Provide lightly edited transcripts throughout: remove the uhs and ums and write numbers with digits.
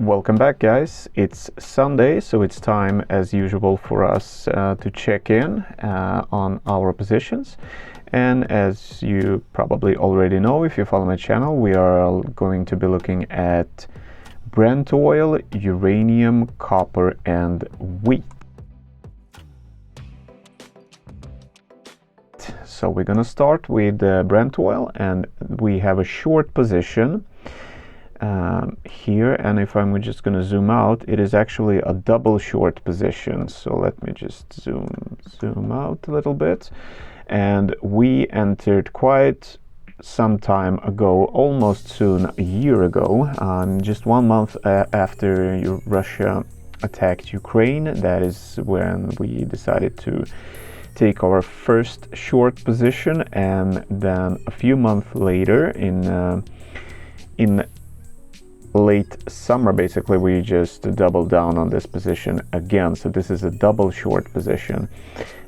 Welcome back, guys. It's Sunday, so it's time as usual for us to check in on our positions. And as you probably already know, if you follow my channel, we are going to be looking at Brent oil, uranium, copper, and wheat. So we're going to start with Brent oil, and we have a short position here, and if I'm just going to zoom out, it is actually a double short position. So let me just zoom out a little bit. And we entered quite some time ago, almost soon a year ago, just 1 month after Russia attacked Ukraine. That is when we decided to take our first short position, and then a few months later in late summer, basically, we just doubled down on this position again. So this is a double short position,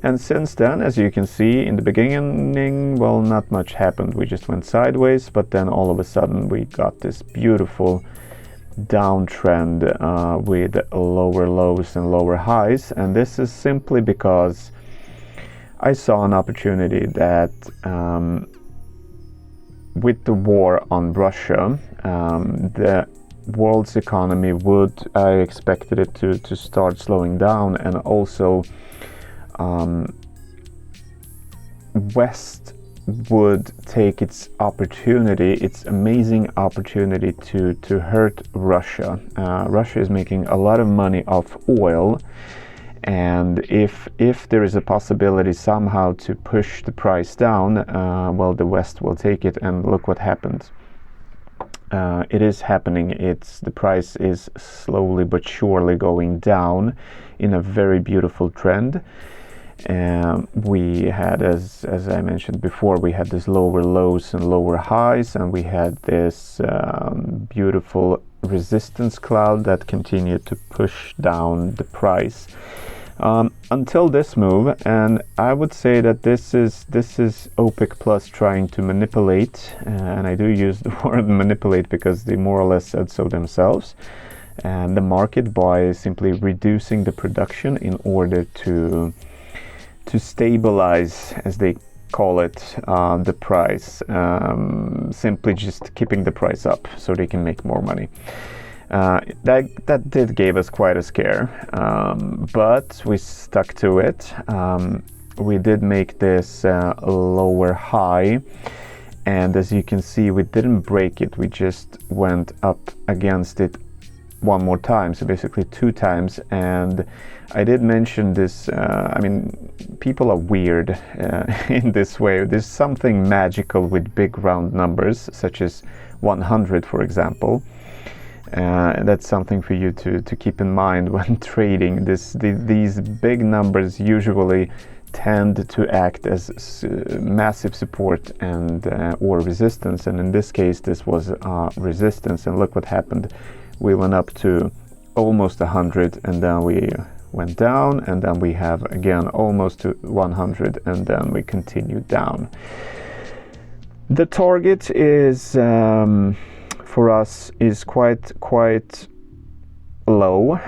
and since then, as you can see, in the beginning, well, not much happened. We just went sideways, but then all of a sudden we got this beautiful downtrend with lower lows and lower highs. And this is simply because I saw an opportunity that with the war on Russia, the world's economy I expected it to start slowing down, and also West would take its amazing opportunity to hurt Russia. Russia is making a lot of money off oil, and if there is a possibility somehow to push the price down, well, the West will take it. And look what happened. It is happening. The price is slowly but surely going down in a very beautiful trend. We had, as I mentioned before, we had this lower lows and lower highs, and we had this beautiful resistance cloud that continued to push down the price until this move. And I would say that this is OPEC Plus trying to manipulate, and I do use the word manipulate because they more or less said so themselves, and the market by simply reducing the production in order to stabilize, as they call it, the price, simply just keeping the price up so they can make more money. That did give us quite a scare, but we stuck to it. We did make this lower high, and as you can see, we didn't break it. We just went up against it one more time, so basically 2 times. And I did mention this, I mean, people are weird in this way. There's something magical with big round numbers, such as 100, for example. That's something for you to keep in mind when trading. These big numbers usually tend to act as massive support and or resistance, and in this case this was resistance. And look what happened. We went up to almost 100, and then we went down, and then we have again almost to 100, and then we continued down. The target is for us is quite low,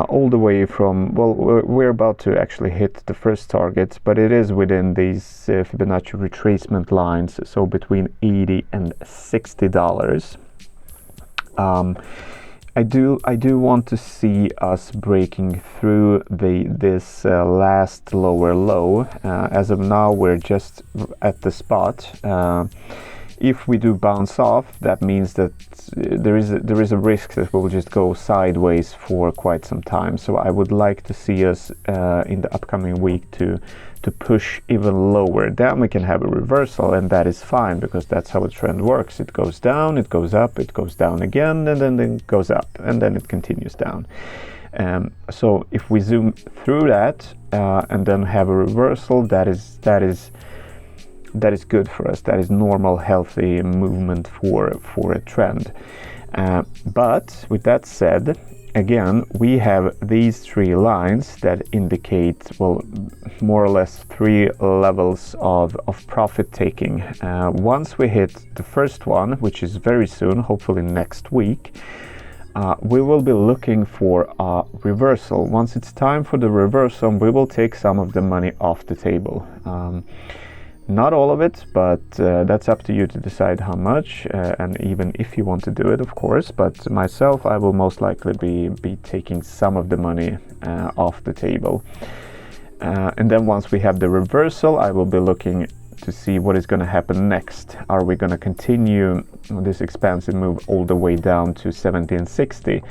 all the way from, well, we're about to actually hit the first target, but it is within these Fibonacci retracement lines, so between $80 and $60. I do want to see us breaking through this last lower low. As of now, we're just at the spot. If we do bounce off, that means that there is a risk that we'll just go sideways for quite some time. So I would like to see us in the upcoming week to push even lower. Then we can have a reversal, and that is fine, because that's how a trend works. It goes down, it goes up, it goes down again, and then it goes up, and then it continues down. So if we zoom through that and then have a reversal, that is good for us. That is normal, healthy movement for a trend. But with that said, again, we have these 3 lines that indicate, well, more or less 3 levels of profit taking. Once we hit the first one, which is very soon, hopefully next week, we will be looking for a reversal. Once it's time for the reversal, we will take some of the money off the table. Not all of it, but that's up to you to decide how much, and even if you want to do it, of course. But myself, I will most likely be taking some of the money off the table. And then once we have the reversal, I will be looking to see what is going to happen next. Are we going to continue this expansive move all the way down to 1760?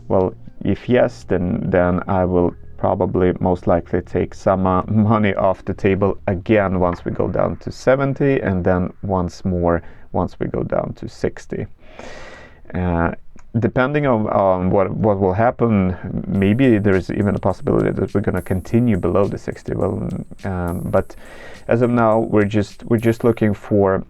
Well, if yes, then I will probably most likely take some money off the table again once we go down to 70, and then once more once we go down to 60. Depending on what will happen, maybe there's even a possibility that we're going to continue below the 60. Well, but as of now, we're just looking for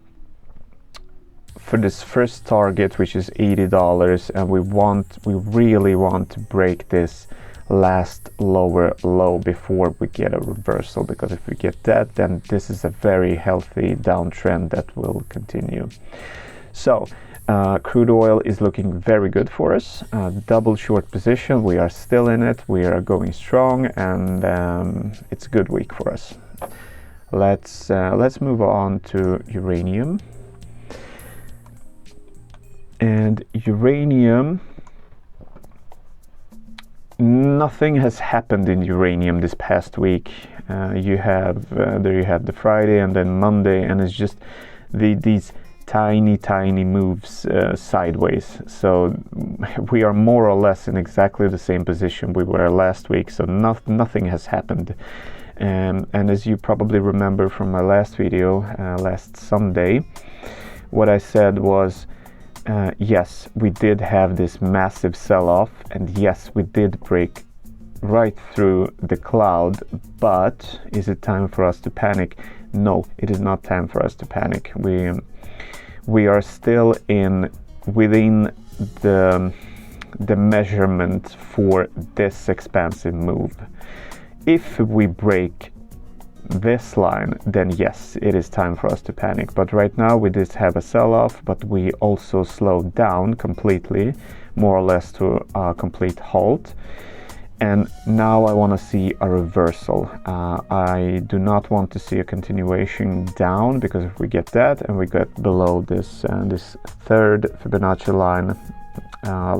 this first target, which is $80, and we really want to break this last lower low before we get a reversal, because if we get that, then this is a very healthy downtrend that will continue. So crude oil is looking very good for us. Double short position, we are still in it, we are going strong, and it's a good week for us. Let's move on to uranium. And uranium, nothing has happened in uranium this past week. There you have the Friday and then Monday, and it's just these tiny moves sideways. So we are more or less in exactly the same position we were last week. So nothing has happened. And as you probably remember from my last video, last Sunday, what I said was, yes, we did have this massive sell-off, and yes, we did break right through the cloud, but is it time for us to panic? No, it is not time for us to panic. We are still within the measurement for this expansive move. If we break this line, then yes, it is time for us to panic. But right now we did have a sell-off, but we also slowed down completely, more or less to a complete halt. And now I want to see a reversal. I do not want to see a continuation down, because if we get that and we get below this third Fibonacci line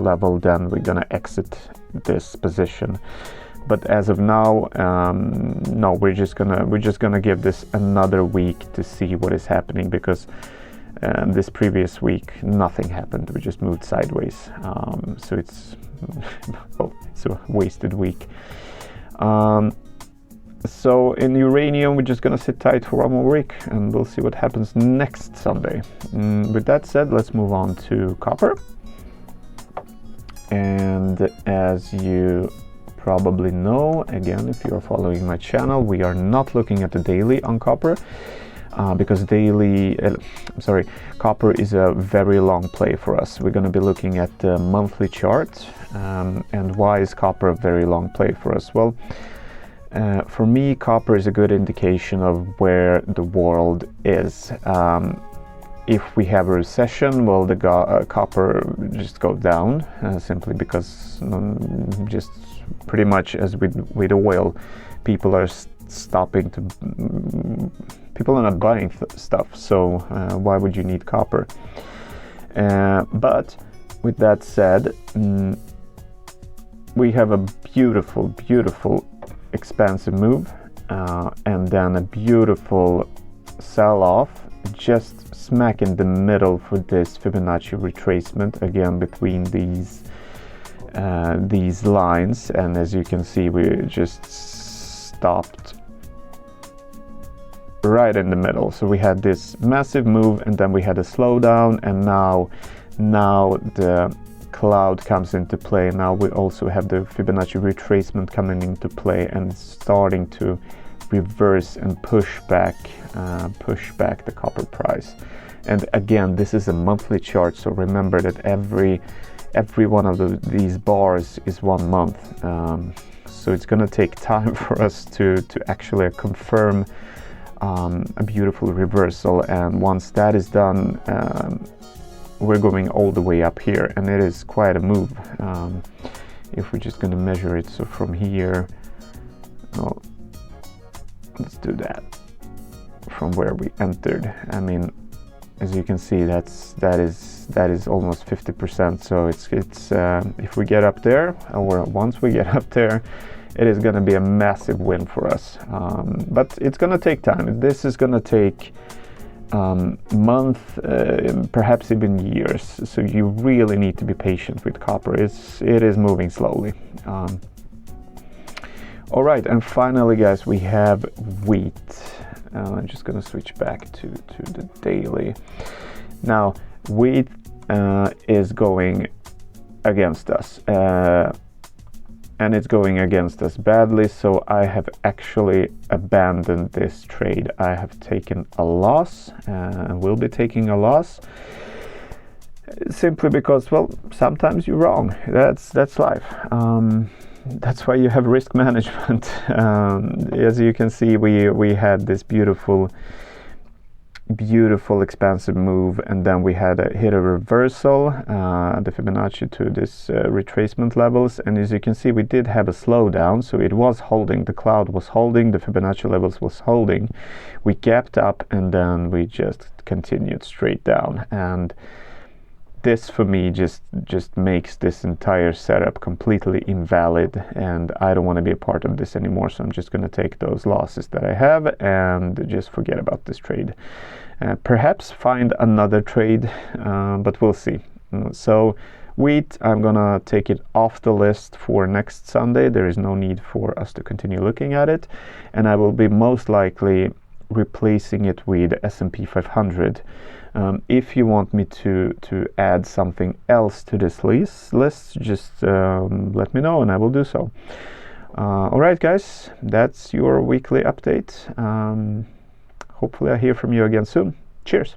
level, then we're gonna exit this position. But as of now, no, we're just gonna give this another week to see what is happening, because this previous week nothing happened. We just moved sideways. So it's it's a wasted week. So in uranium, we're just gonna sit tight for one more week, and we'll see what happens next Sunday. With that said, let's move on to copper. And as you probably know, again, if you're following my channel, we are not looking at the daily on copper, because copper is a very long play for us. We're going to be looking at the monthly chart. And why is copper a very long play for us? Well, for me, copper is a good indication of where the world is. If we have a recession, well, the copper just goes down, simply because just pretty much as with oil, people are stopping to. People are not buying stuff, so why would you need copper? But with that said, we have a beautiful expansive move, and then a beautiful sell-off just smack in the middle for this Fibonacci retracement, again between these lines. And as you can see, we just stopped right in the middle. So we had this massive move, and then we had a slowdown, and now the cloud comes into play. Now we also have the Fibonacci retracement coming into play, and starting to reverse and push back the copper price. And again, this is a monthly chart, so remember that every one of these bars is 1 month. So it's going to take time for us to actually confirm a beautiful reversal. And once that is done, we're going all the way up here, and it is quite a move. If we're just going to measure it, so from here, well, let's do that from where we entered. I mean, as you can see, that is almost 50%. So it's if we get up there, or once we get up there, it is going to be a massive win for us. But it's going to take time. This is going to take months, perhaps even years. So you really need to be patient with copper. It is moving slowly. All right, and finally, guys, we have wheat. I'm just going to switch back to the daily. Now, wheat is going against us, and it's going against us badly, so I have actually abandoned this trade. I have taken a loss, and will be taking a loss, simply because, well, sometimes you're wrong. That's life. That's why you have risk management. As you can see, we had this beautiful expansive move, and then we had hit a reversal, the Fibonacci to this retracement levels, and as you can see, we did have a slowdown, so it was holding, the cloud was holding, the Fibonacci levels was holding. We gapped up, and then we just continued straight down, and this for me just makes this entire setup completely invalid, and I don't want to be a part of this anymore. So I'm just going to take those losses that I have and just forget about this trade. Perhaps find another trade, but we'll see. So wheat, I'm gonna take it off the list for next Sunday. There is no need for us to continue looking at it, and I will be most likely replacing it with S&P 500. If you want me to add something else to this list, just let me know and I will do so. All right, guys, that's your weekly update. Hopefully I hear from you again soon. Cheers.